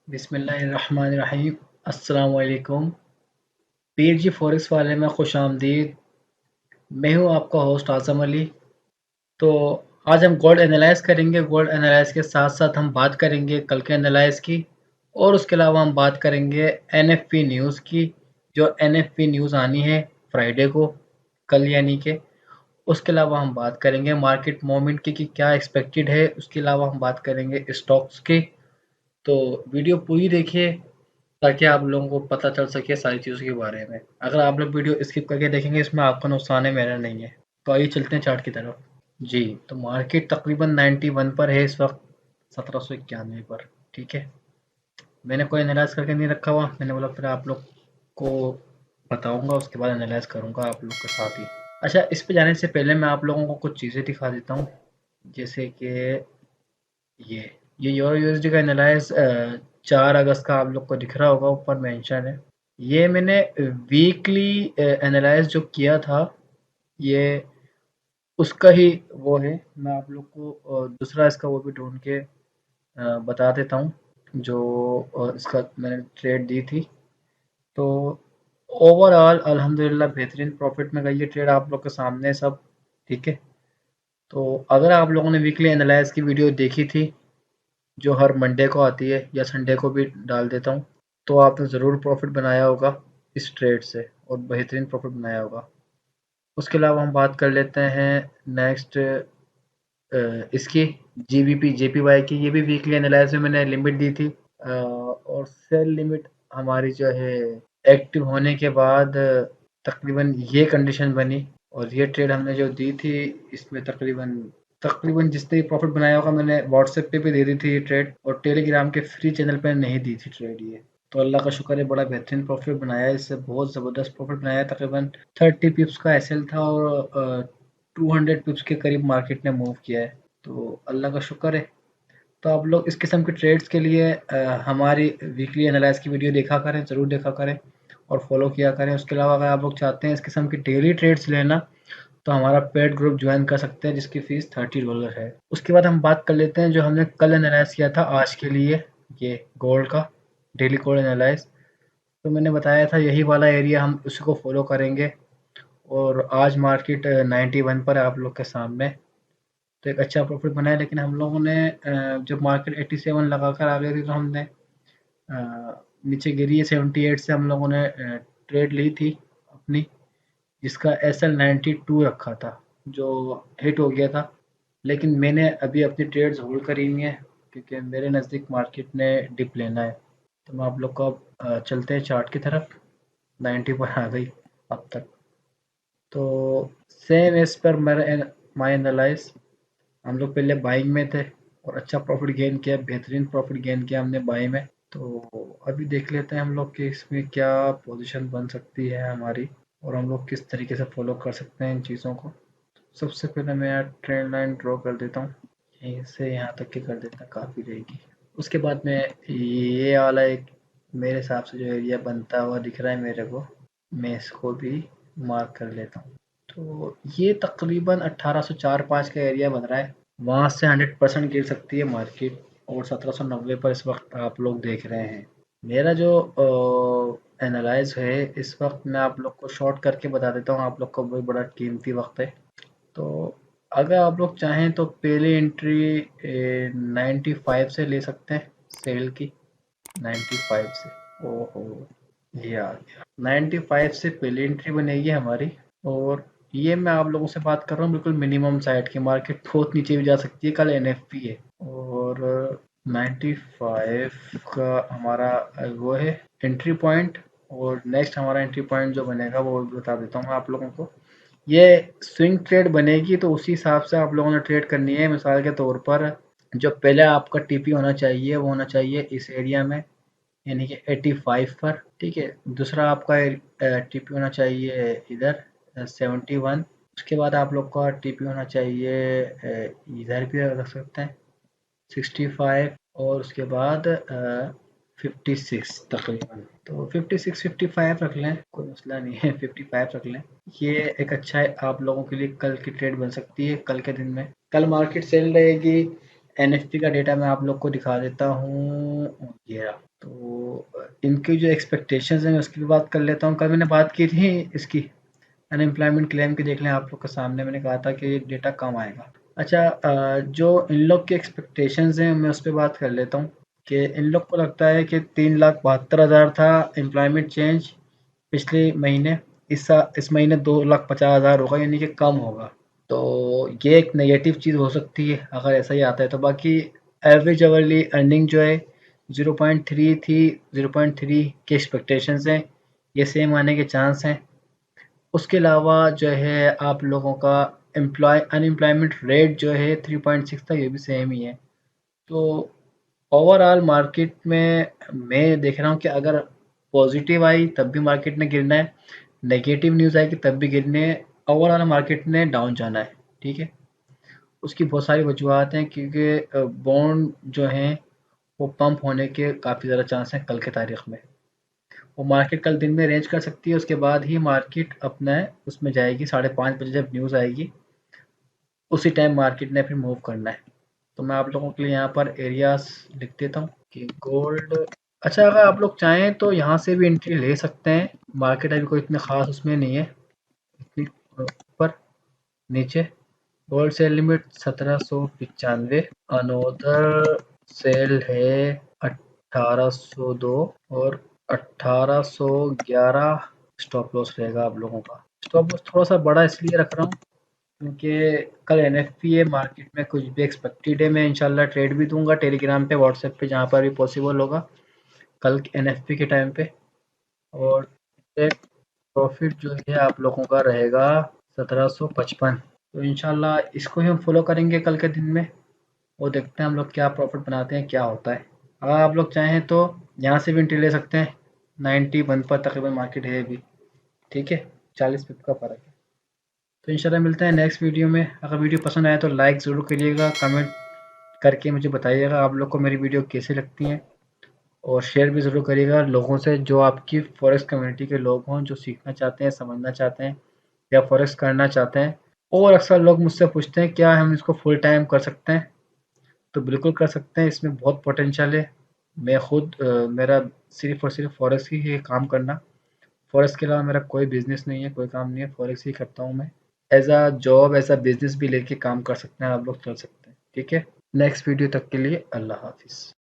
बिस्मिल्लाहिर्रहमानिर्रहीम। अस्सलाम वालेकुम। पीर जी फॉरेक्स वाले में खुश आमदीद। मैं हूँ आपका होस्ट आज़म अली। तो आज हम गोल्ड एनालाइज करेंगे। गोल्ड एनालाइज के साथ साथ हम बात करेंगे कल के एनालाइज की, और उसके अलावा हम बात करेंगे एनएफपी न्यूज़ की। जो एनएफपी न्यूज़ आनी है फ्राइडे को, कल यानी कि। उसके अलावा हम बात करेंगे मार्केट मूवमेंट की कि क्या एक्सपेक्टेड है। उसके अलावा हम बात करेंगे स्टॉक्स की। तो वीडियो पूरी देखिए ताकि आप लोगों को पता चल सके सारी चीज़ों के बारे में। अगर आप लोग वीडियो स्किप करके देखेंगे इसमें आपका नुकसान है, मेरा नहीं है। तो आइए चलते हैं चार्ट की तरफ। जी, तो मार्केट तकरीबन 91 पर है इस वक्त, 1791 पर। ठीक है, मैंने कोई एनालाइज करके नहीं रखा हुआ, मैंने बोला फिर आप लोग को बताऊंगा, उसके बाद एनालाइज करूंगा आप लोग के साथ ही। अच्छा, इस पे जाने से पहले मैं आप लोगों को कुछ चीज़ें दिखा देता हूँ। जैसे कि ये ये यूरो यूएसडी का एनालाइज 4 अगस्त का आप लोग को दिख रहा होगा, ऊपर मेंशन है। ये मैंने वीकली एनालाइज जो किया था, ये उसका ही वो है। मैं आप लोग को दूसरा इसका वो भी ढूंढ के बता देता हूँ, जो इसका मैंने ट्रेड दी थी। तो ओवरऑल अल्हम्दुलिल्लाह बेहतरीन प्रॉफिट में गई ये ट्रेड, आप लोग के सामने सब। ठीक है, तो अगर आप लोगों ने वीकली एनालाइज की वीडियो देखी थी, जो हर मंडे को आती है या संडे को भी डाल देता हूँ, तो आपने ज़रूर प्रॉफिट बनाया होगा इस ट्रेड से, और बेहतरीन प्रॉफिट बनाया होगा। उसके अलावा हम बात कर लेते हैं नेक्स्ट इसकी जीबीपी जेपीवाई की। ये भी वीकली एनालाइज में मैंने लिमिट दी थी, और सेल लिमिट हमारी जो है एक्टिव होने के बाद तकरीबन ये कंडीशन बनी। और ये ट्रेड हमने जो दी थी, इसमें तकरीबन तकरीबन जितने भी प्रॉफिट बनाया होगा मैंने व्हाट्सएप पे भी दे दी थी ये ट्रेड, और टेलीग्राम के फ्री चैनल पे नहीं दी थी ट्रेड ये। तो अल्लाह का शुक्र है, बड़ा बेहतरीन प्रॉफिट बनाया है, इससे बहुत ज़बरदस्त प्रॉफिट बनाया है। तकरीबन 30 पिप्स का एसएल था, और 200 पिप्स के करीब मार्केट ने मूव किया है। तो अल्लाह का शुक्र है। तो आप लोग इस किस्म के ट्रेड्स के लिए हमारी वीकली एनालाइज की वीडियो देखा करें, ज़रूर देखा करें और फॉलो किया करें। उसके अलावा अगर आप लोग चाहते हैं इस किस्म की डेली ट्रेड्स लेना, तो हमारा पेड ग्रुप ज्वाइन कर सकते हैं, जिसकी फ़ीस $30 है। उसके बाद हम बात कर लेते हैं जो हमने कल एनालाइज किया था आज के लिए, ये गोल्ड का डेली गोल्ड एनालाइज। तो मैंने बताया था यही वाला एरिया हम उसी को फॉलो करेंगे, और आज मार्केट 91 पर है आप लोग के सामने। तो एक अच्छा प्रॉफिट बना है, लेकिन हम लोगों ने जब मार्केट 87 लगा कर आ गई थी, तो हमने नीचे गिरी है 78 से, हम लोगों ने ट्रेड ली थी अपनी, जिसका SL92 रखा था, जो हिट हो गया था। लेकिन मैंने अभी अपनी ट्रेड्स होल्ड करी हुई हैं, क्योंकि मेरे नज़दीक मार्केट ने डिप लेना है। तो मैं आप लोग को अब चलते हैं चार्ट की तरफ। 90 पर आ गई अब तक। तो सेम एज पर मेरा माई एनालाइज, हम लोग पहले बाइंग में थे और अच्छा प्रॉफिट गेन किया, बेहतरीन प्रॉफिट गेन किया हमने बाई में। तो अभी देख लेते हैं हम लोग कि इसमें क्या पोजीशन बन सकती है हमारी, और हम लोग किस तरीके से फॉलो कर सकते हैं इन चीज़ों को। सबसे पहले मैं यार ट्रेंड लाइन ड्रॉ कर देता हूँ, यहीं से यहाँ तक की कर देता, काफ़ी रहेगी। उसके बाद में ये वाला एक मेरे हिसाब से जो एरिया बनता हुआ दिख रहा है मेरे को, मैं इसको भी मार्क कर लेता हूँ। तो ये तकरीबन 1804-5 का एरिया बन रहा है, वहाँ से 100% गिर सकती है मार्केट, और 1790 पर इस वक्त आप लोग देख रहे हैं। मेरा जो एनालाइज है इस वक्त, मैं आप लोग को शॉर्ट करके बता देता हूँ, आप लोग का बहुत बड़ा कीमती वक्त है। तो अगर आप लोग चाहें तो पहली एंट्री 95 से ले सकते हैं, सेल की 95 से। ओहो, ये आ गया 95 से पहली एंट्री बनेगी हमारी। और ये मैं आप लोगों से बात कर रहा हूँ बिल्कुल मिनिमम साइड की, मार्केट बहुत नीचे भी जा सकती है, कल एनएफपी है। और 95 का हमारा वो है एंट्री पॉइंट। और नेक्स्ट हमारा एंट्री पॉइंट जो बनेगा वो भी बता देता हूँ मैं आप लोगों को। ये स्विंग ट्रेड बनेगी, तो उसी हिसाब से आप लोगों ने ट्रेड करनी है। मिसाल के तौर पर जो पहले आपका टीपी होना चाहिए वो होना चाहिए इस एरिया में, यानी कि 85 पर। ठीक है, दूसरा आपका टीपी होना चाहिए इधर 71। उसके बाद आप लोग का टीपी होना चाहिए इधर भी रख सकते हैं 65। और उसके बाद 56 तकरीबन। तो 56 55 रख लें, कोई मसला नहीं है, 55 रख लें। ये एक अच्छा है आप लोगों के लिए, कल की ट्रेड बन सकती है कल के दिन में। कल मार्केट सेल रहेगी एनएफपी का डेटा मैं आप लोग को दिखा देता हूँ, ये रहा। तो इनकी जो एक्सपेक्टेशंस हैं उसकी भी बात कर लेता हूँ। कल मैंने बात की थी इसकी अनएम्प्लॉयमेंट क्लेम की, देख लें आप लोग के सामने मैंने कहा था कि ये डेटा कम आएगा। अच्छा, जो इन लोग की एक्सपेक्टेशंस हैं मैं उस पर बात कर लेता हूँ कि इन लोग को लगता है कि 3,72,000 था एम्प्लॉयमेंट चेंज पिछले महीने, इस महीने 2,50,000 होगा, यानी कि कम होगा। तो ये एक नेगेटिव चीज़ हो सकती है अगर ऐसा ही आता है तो। बाकी एवरेज आवरली अर्निंग जो है 0.3 थी, 0.3 की एक्सपेक्टेशंस हैं, ये सेम आने के चांस हैं। उसके अलावा जो है आप लोगों का अनएम्प्लॉयमेंट रेट जो है 3.6 था, ये भी सेम ही है। तो ओवरऑल मार्केट में मैं देख रहा हूँ कि अगर पॉजिटिव आई तब भी मार्केट ने गिरना है, नेगेटिव न्यूज़ आएगी तब भी गिरने है, ओवरऑल मार्केट ने डाउन जाना है। ठीक है, उसकी बहुत सारी वजूहत हैं क्योंकि बॉन्ड जो हैं वो पंप होने के काफ़ी ज़्यादा चांस हैं कल की तारीख में। वो मार्केट कल दिन में रेंज कर सकती है, उसके बाद ही मार्केट अपना उसमें जाएगी। 5:30 बजे जब न्यूज़ आएगी उसी टाइम मार्केट ने फिर मूव करना है। तो मैं आप लोगों के लिए यहाँ पर एरियाज लिख देता हूँ कि गोल्ड। अच्छा, अगर आप लोग चाहें तो यहाँ से भी एंट्री ले सकते हैं। मार्केट अभी कोई इतने खास उसमें नहीं है, इतनी ऊपर नीचे। Gold sell limit 1795, another sell है 1802 और 1811 स्टॉप लॉस रहेगा आप लोगों का। स्टॉप लॉस थोड़ा सा बड़ा इसलिए रख रहा हूँ क्योंकि कल एनएफपी है, मार्केट में कुछ भी एक्सपेक्टेड है। मैं इंशाल्लाह ट्रेड भी दूंगा टेलीग्राम पे, व्हाट्सएप पे, जहाँ पर भी पॉसिबल होगा कल एनएफपी के टाइम पे। और प्रॉफिट जो है आप लोगों का रहेगा 1755। तो इंशाल्लाह इसको ही हम फॉलो करेंगे कल के दिन में और देखते हैं हम लोग क्या प्रॉफिट बनाते हैं, क्या होता है। अगर आप लोग चाहें तो यहाँ से भी एंट्री ले सकते हैं, 91 पर तकरीबन मार्केट है अभी। ठीक है, 40 पिप का फ़र्क है। तो इंशाल्लाह मिलते हैं नेक्स्ट वीडियो में। अगर वीडियो पसंद आए तो लाइक ज़रूर करिएगा, कमेंट करके मुझे बताइएगा आप लोग को मेरी वीडियो कैसी लगती हैं, और शेयर भी ज़रूर करिएगा लोगों से जो आपकी फॉरेक्स कम्युनिटी के लोग हों, जो सीखना चाहते हैं, समझना चाहते हैं या फॉरेक्स करना चाहते हैं। और अक्सर लोग मुझसे पूछते हैं क्या हम इसको फुल टाइम कर सकते हैं, तो बिल्कुल कर सकते हैं, इसमें बहुत पोटेंशियल है। मैं खुद मेरा सिर्फ़ और सिर्फ फॉरेक्स ही है काम करना। फॉरेक्स के अलावा मेरा कोई बिज़नेस नहीं है, कोई काम नहीं है, फॉरेक्स ही करता हूँ मैं। As a job, as a business भी लेके काम कर सकते हैं आप लोग, चल सकते हैं। ठीक है? नेक्स्ट वीडियो तक के लिए अल्लाह हाफ़िज़।